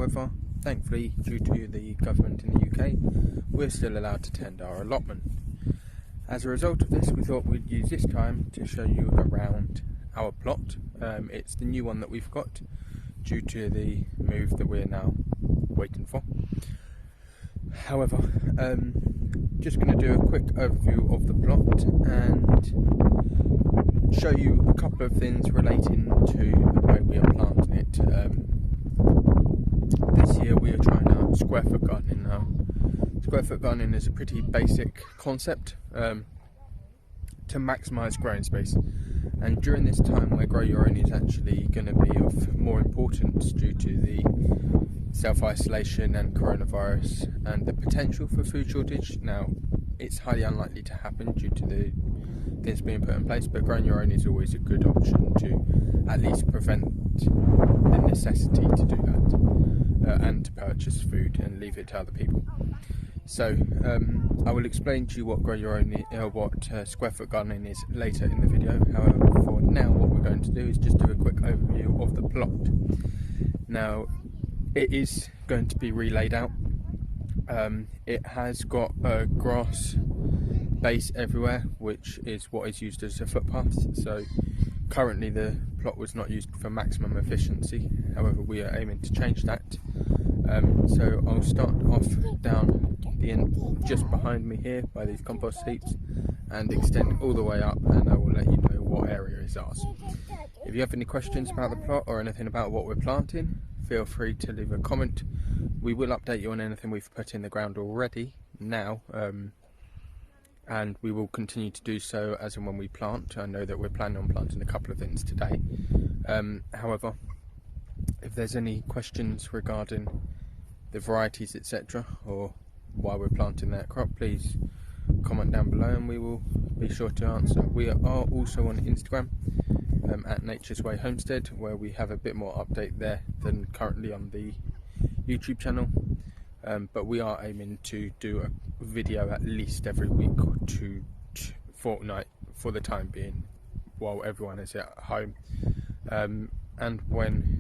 However, thankfully, due to the government in the UK, we're still allowed to tend our allotment. As a result of this, we thought we'd use this time to show you around our plot. It's the new one that we've got due to the move that we're now waiting for. However, just going to do a quick overview of the plot and show you a couple of things relating to the way we are planting it. This year we are trying out square foot gardening. Now, square foot gardening is a pretty basic concept to maximise growing space, and during this time where grow your own is actually going to be of more importance due to the self-isolation and coronavirus and the potential for food shortage. Now, it's highly unlikely to happen due to the things being put in place, but growing your own is always a good option to at least prevent the necessity to do that and to purchase food and leave it to other people. So I will explain to you what square foot gardening is later in the video. However, for now what we're going to do is just do a quick overview of the plot. Now, it is going to be relaid out. It has got a grass base everywhere, which is what is used as a footpath. So currently the plot was not used for maximum efficiency. However, we are aiming to change that. So I'll start off down the end just behind me here by these compost heaps and extend all the way up, and I will let you know what area is ours. If you have any questions about the plot or anything about what we're planting, feel free to leave a comment. We will update you on anything we've put in the ground already now, and we will continue to do so as and when we plant. I know that we're planning on planting a couple of things today. However, if there's any questions regarding the varieties, etc., or why we're planting that crop, please comment down below and we will be sure to answer. We are also on Instagram at Nature's Way Homestead, where we have a bit more update there than currently on the YouTube channel, but we are aiming to do a video at least every week or two fortnight for the time being, while everyone is at home, and when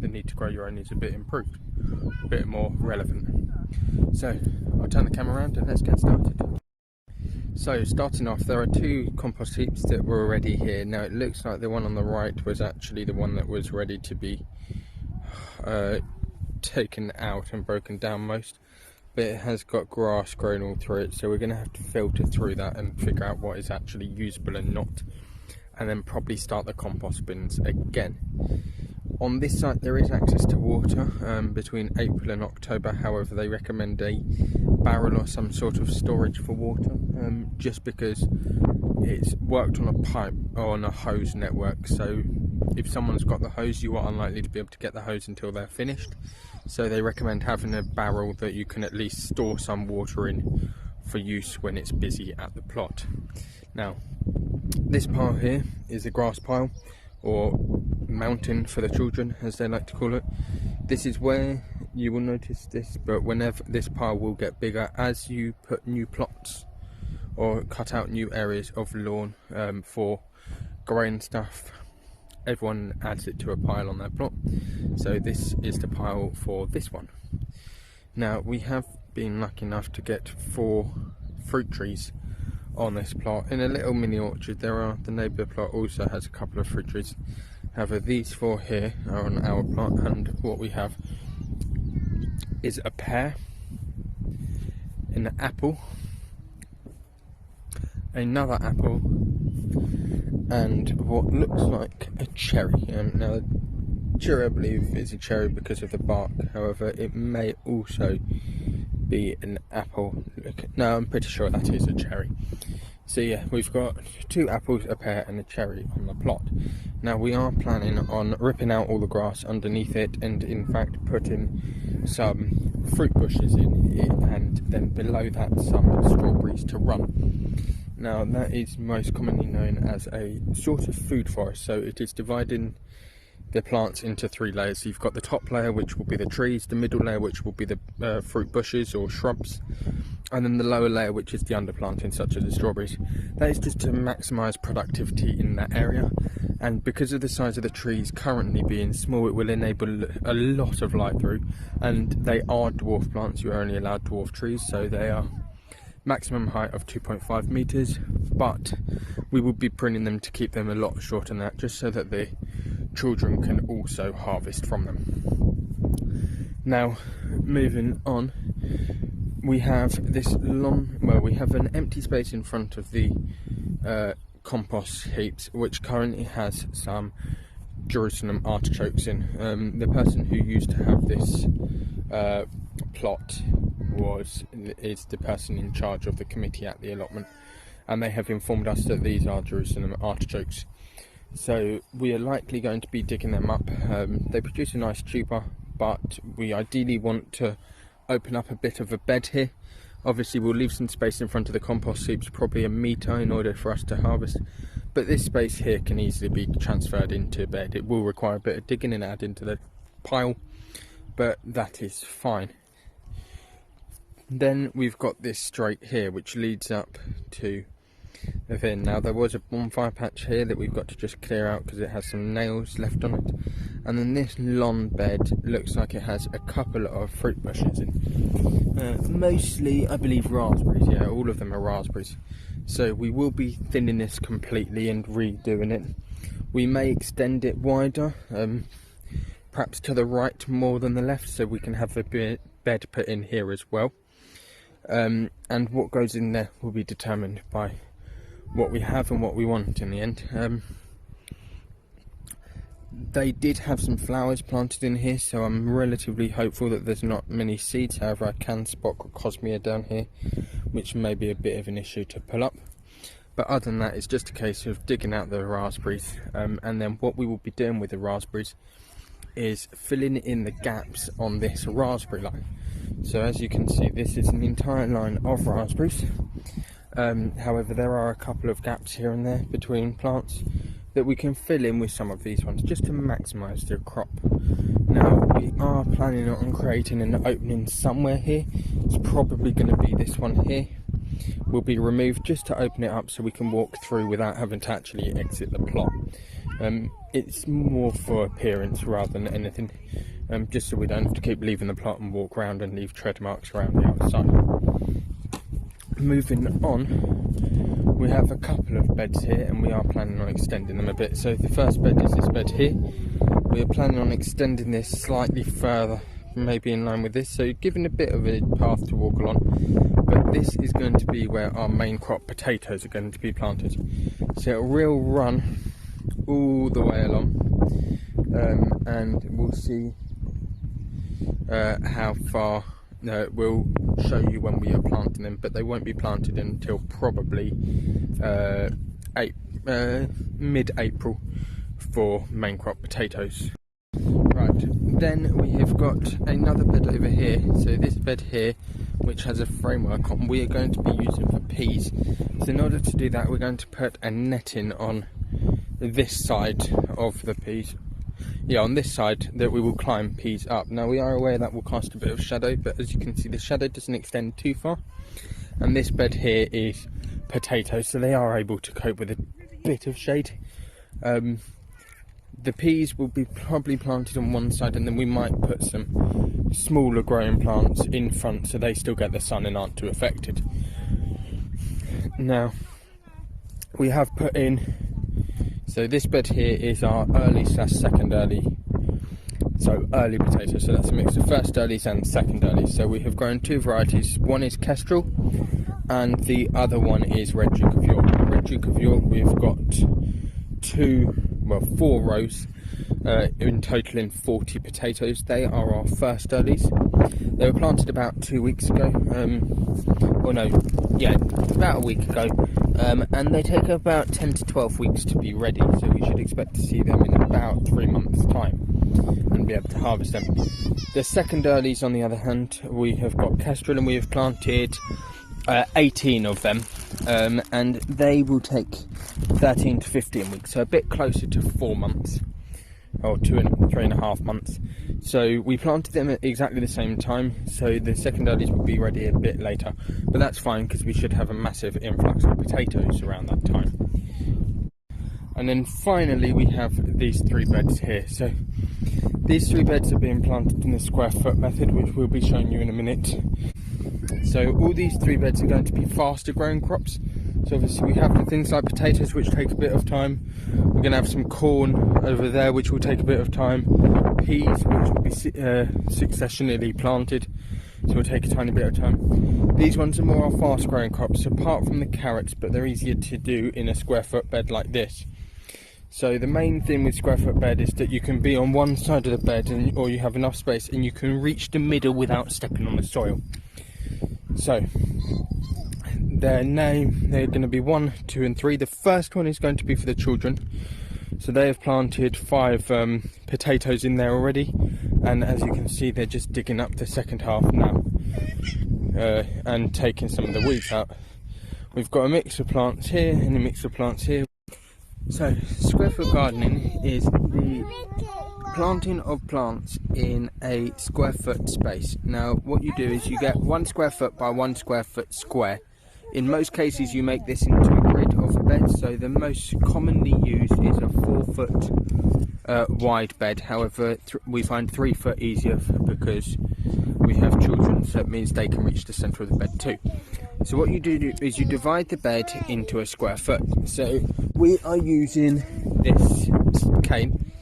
the need to grow your own is a bit improved, a bit more relevant. So I'll turn the camera around and let's get started. So starting off, there are two compost heaps that were already here. Now it looks like the one on the right was actually the one that was ready to be taken out and broken down most, but it has got grass growing all through it, so we're going to have to filter through that and figure out what is actually usable and not, and then probably start the compost bins again. On this site there is access to water between April and October. However, they recommend a barrel or some sort of storage for water, just because it's worked on a pipe or on a hose network. So if someone's got the hose, you are unlikely to be able to get the hose until they're finished. So they recommend having a barrel that you can at least store some water in for use when it's busy at the plot. Now, this pile here is a grass pile, or mountain for the children as they like to call it. This is where you will notice this, but whenever this pile will get bigger as you put new plots or cut out new areas of lawn for growing stuff, everyone adds it to a pile on their plot. So this is the pile for this one. Now, we have been lucky enough to get 4 fruit trees on this plot in a little mini orchard. The neighbour plot also has a couple of fruit trees. However, these 4 here are on our plot, and what we have is a pear, an apple, another apple, and what looks like a cherry. Now, the cherry I believe is a cherry because of the bark. However, it may also be an apple. No, I'm pretty sure that is a cherry. So yeah, we've got 2 apples, a pear and a cherry on the plot. Now, we are planning on ripping out all the grass underneath it and in fact putting some fruit bushes in it, and then below that some strawberries to run. Now, that is most commonly known as a sort of food forest. So it is dividing the plants into 3 layers. So you've got the top layer, which will be the trees, the middle layer, which will be the fruit bushes or shrubs, and then the lower layer, which is the underplanting such as the strawberries. That is just to maximise productivity in that area, and because of the size of the trees currently being small, it will enable a lot of light through. And they are dwarf plants. You're only allowed dwarf trees, so they are maximum height of 2.5 meters, but we will be pruning them to keep them a lot shorter than that, just so that the children can also harvest from them. Now, moving on, we have this we have an empty space in front of the compost heaps, which currently has some Jerusalem artichokes in. The person who used to have this plot is the person in charge of the committee at the allotment, and they have informed us that these are Jerusalem artichokes. So we are likely going to be digging them up. They produce a nice tuber, but we ideally want to open up a bit of a bed here. Obviously we'll leave some space in front of the compost heaps, probably 1 metre, in order for us to harvest, but this space here can easily be transferred into a bed. It will require a bit of digging and adding to the pile, but that is fine. Then we've got this straight here which leads up to the thing. Now there was a bonfire patch here that we've got to just clear out because it has some nails left on it, and then this lawn bed looks like it has a couple of fruit bushes in, mostly I believe raspberries. Yeah, all of them are raspberries. So we will be thinning this completely and redoing it. We may extend it wider, perhaps to the right more than the left, so we can have a bed put in here as well. And what goes in there will be determined by what we have and what we want in the end. They did have some flowers planted in here, so I'm relatively hopeful that there's not many seeds. However, I can spot Cosmea down here, which may be a bit of an issue to pull up. But other than that, it's just a case of digging out the raspberries, and then what we will be doing with the raspberries is filling in the gaps on this raspberry line. So as you can see, this is an entire line of raspberries. However, there are a couple of gaps here and there between plants that we can fill in with some of these ones just to maximise the crop. Now we are planning on creating an opening somewhere here. It's probably going to be this one here. Will be removed just to open it up so we can walk through without having to actually exit the plot. It's more for appearance rather than anything, just so we don't have to keep leaving the plot and walk around and leave tread marks around the outside. Moving on, we have a couple of beds here and we are planning on extending them a bit. So the first bed is this bed here. We are planning on extending this slightly further, maybe in line with this, so giving a bit of a path to walk along. But this is going to be where our main crop potatoes are going to be planted. So it will run all the way along, and we'll see how far. We'll show you when we are planting them, but they won't be planted until probably mid-April for main crop potatoes. Right, then we have got another bed over here. So this bed here, which has a framework on, we are going to be using for peas. So in order to do that, we're going to put a netting on this side of the peas. Yeah, on this side, that we will climb peas up. Now we are aware that will cast a bit of shadow, but as you can see, the shadow doesn't extend too far. And this bed here is potatoes, so they are able to cope with a bit of shade. The peas will be probably planted on one side, and then we might put some smaller growing plants in front so they still get the sun and aren't too affected. Now, we have put in, so this bed here is our early/second early, so early potatoes, so that's a mix of first earlies and second earlies. So we have grown two varieties, one is Kestrel and the other one is Red Duke of York. Red Duke of York, we've got 4 rows, in totaling 40 potatoes. They are our first earlies. They were planted about 2 weeks ago, about a week ago, and they take about 10 to 12 weeks to be ready, so we should expect to see them in about 3 months time and be able to harvest them. The second earlies, on the other hand, we have got Kestrel, and we have planted 18 of them, and they will take 13 to 15 weeks, so a bit closer to 4 months, or 3.5 months. So we planted them at exactly the same time, so the second earlies will be ready a bit later, but that's fine because we should have a massive influx of potatoes around that time. And then finally we have these 3 beds here. So these 3 beds are being planted in the square foot method, which we'll be showing you in a minute. So all these 3 beds are going to be faster growing crops. So obviously we have the things like potatoes, which take a bit of time. We're going to have some corn over there, which will take a bit of time. Peas, which will be successionally planted, so will take a tiny bit of time. These ones are more fast growing crops, apart from the carrots, but they're easier to do in a square foot bed like this. So the main thing with square foot bed is that you can be on one side of the bed, or you have enough space, and you can reach the middle without stepping on the soil. So they're going to be 1, 2 and 3. The first one is going to be for the children. So they have planted 5 potatoes in there already, and as you can see, they're just digging up the second half now and taking some of the weeds out. We've got a mix of plants here and a mix of plants here. So square foot gardening is the planting of plants in a square foot space. Now what you do is you get 1 square foot by 1 square foot square. In most cases you make this into a grid of beds, so the most commonly used is a 4 foot wide bed. However, we find 3 foot easier because we have children, so that means they can reach the centre of the bed too. So what you do is you divide the bed into a square foot. So we are using this cane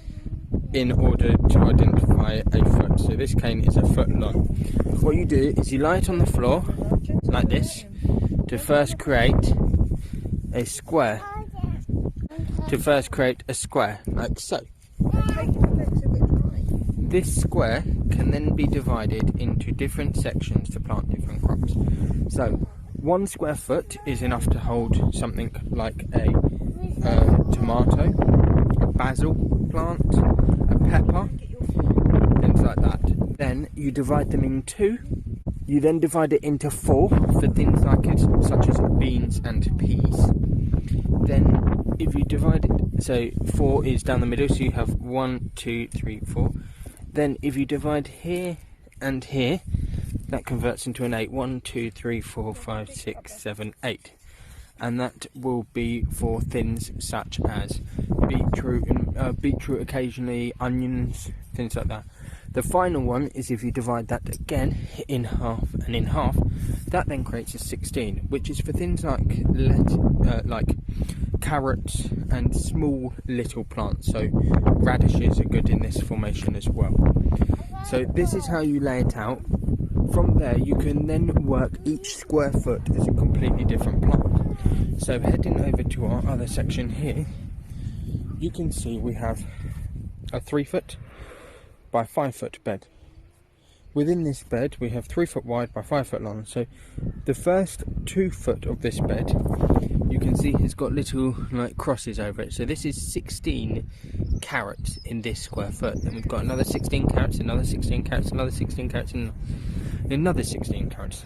in order to identify a foot. So this cane is a foot long. What you do is you lie it on the floor like this to first create a square. Like so. This square can then be divided into different sections to plant different crops. So 1 square foot is enough to hold something like a tomato, a basil plant, a pepper, things like that. Then you divide them in 2. You then divide it into 4 for things like such as beans and peas. Then if you divide it, so 4 is down the middle, so you have 1, 2, 3, 4. Then if you divide here and here, that converts into an 8. 1, 2, 3, 4, 5, 6, 7, 8. And that will be for things such as beetroot occasionally, onions, things like that. The final one is if you divide that again in half and in half, that then creates a 16, which is for things like carrots and small little plants. So radishes are good in this formation as well. So this is how you lay it out. From there you can then work each square foot as a completely different plant. So heading over to our other section here, you can see we have a 3 foot by 5 foot bed. Within this bed we have 3 foot wide by 5 foot long. So the first 2 foot of this bed, you can see has got little like crosses over it. So this is 16 carrots in this square foot. Then we've got another 16 carrots, another 16 carrots, another 16 carrots, and another 16 carrots.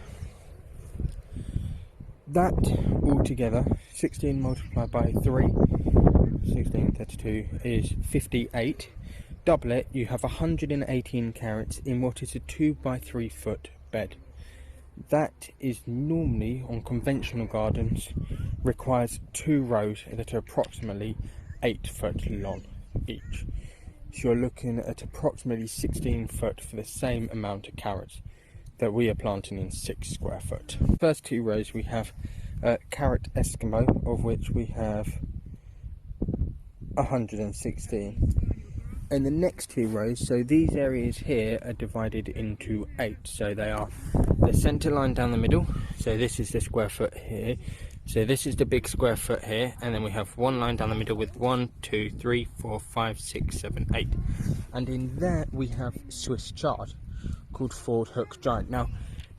That altogether, 16 multiplied by 3, 16, 32 is 58. Double it, you have 118 carrots in what is a 2 by 3 foot bed. That is normally, on conventional gardens, requires 2 rows that are approximately 8 foot long each. So you're looking at approximately 16 foot for the same amount of carrots that we are planting in 6 square foot. First 2 rows we have carrot Eskimo, of which we have 116. And the next 2 rows, so these areas here are divided into 8. So they are the centre line down the middle, so this is the square foot here, so this is the big square foot here, and then we have 1 line down the middle with 1, 2, 3, 4, 5, 6, 7, 8. And in there we have Swiss chard called Ford Hook Giant. Now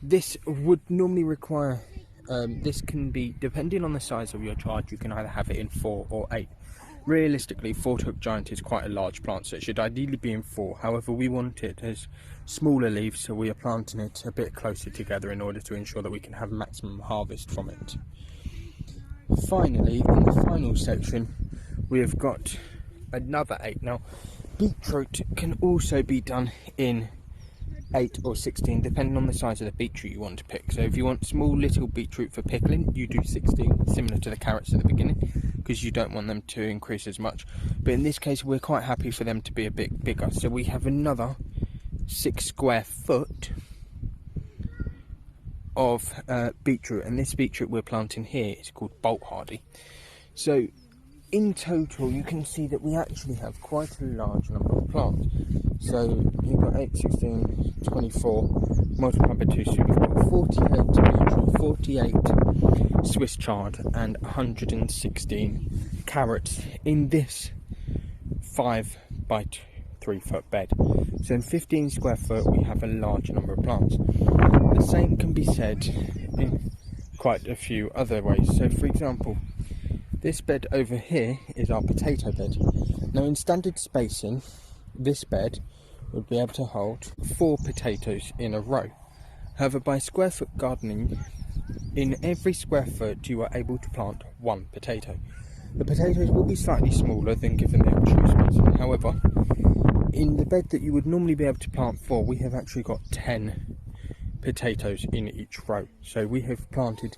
this would normally require, this can be, depending on the size of your chard, you can either have it in 4 or 8. Realistically, Ford Hook Giant is quite a large plant, so it should ideally be in 4. However, we want it as smaller leaves, so we are planting it a bit closer together in order to ensure that we can have maximum harvest from it. Finally, in the final section, we have got another 8. Now, beetroot can also be done in 8 or 16, depending on the size of the beetroot you want to pick. So if you want small little beetroot for pickling, you do 16, similar to the carrots at the beginning, because you don't want them to increase as much. But in this case, we're quite happy for them to be a bit bigger. So we have another 6 square foot of beetroot, and this beetroot we're planting here is called Bolt Hardy. So in total, you can see that we actually have quite a large number of plants. So you've got 8, 16, 24, multiplied by 2, so you've got 48 beetroot, 48 Swiss chard, and 116 carrots in this 5 by 3 foot bed. So in 15 square foot, we have a large number of plants. The same can be said in quite a few other ways. So for example, this bed over here is our potato bed. Now in standard spacing, this bed would be able to hold 4 potatoes in a row. However, by square foot gardening, in every square foot you are able to plant 1 potato. The potatoes will be slightly smaller than given their true spacing. However, in the bed that you would normally be able to plant 4, we have actually got 10 potatoes in each row. So we have planted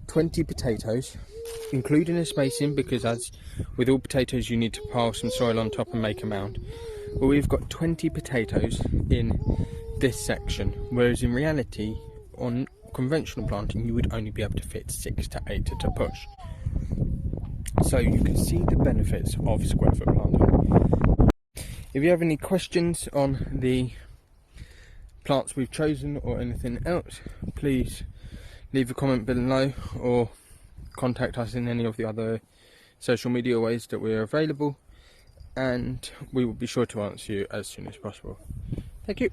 20 potatoes, including a spacing, because as with all potatoes you need to pile some soil on top and make a mound. But we've got 20 potatoes in this section, whereas in reality on conventional planting you would only be able to fit 6 to 8 at a push. So you can see the benefits of square foot planting. If you have any questions on the plants we've chosen or anything else, please leave a comment below or contact us in any of the other social media ways that we're available, and we will be sure to answer you as soon as possible. Thank you.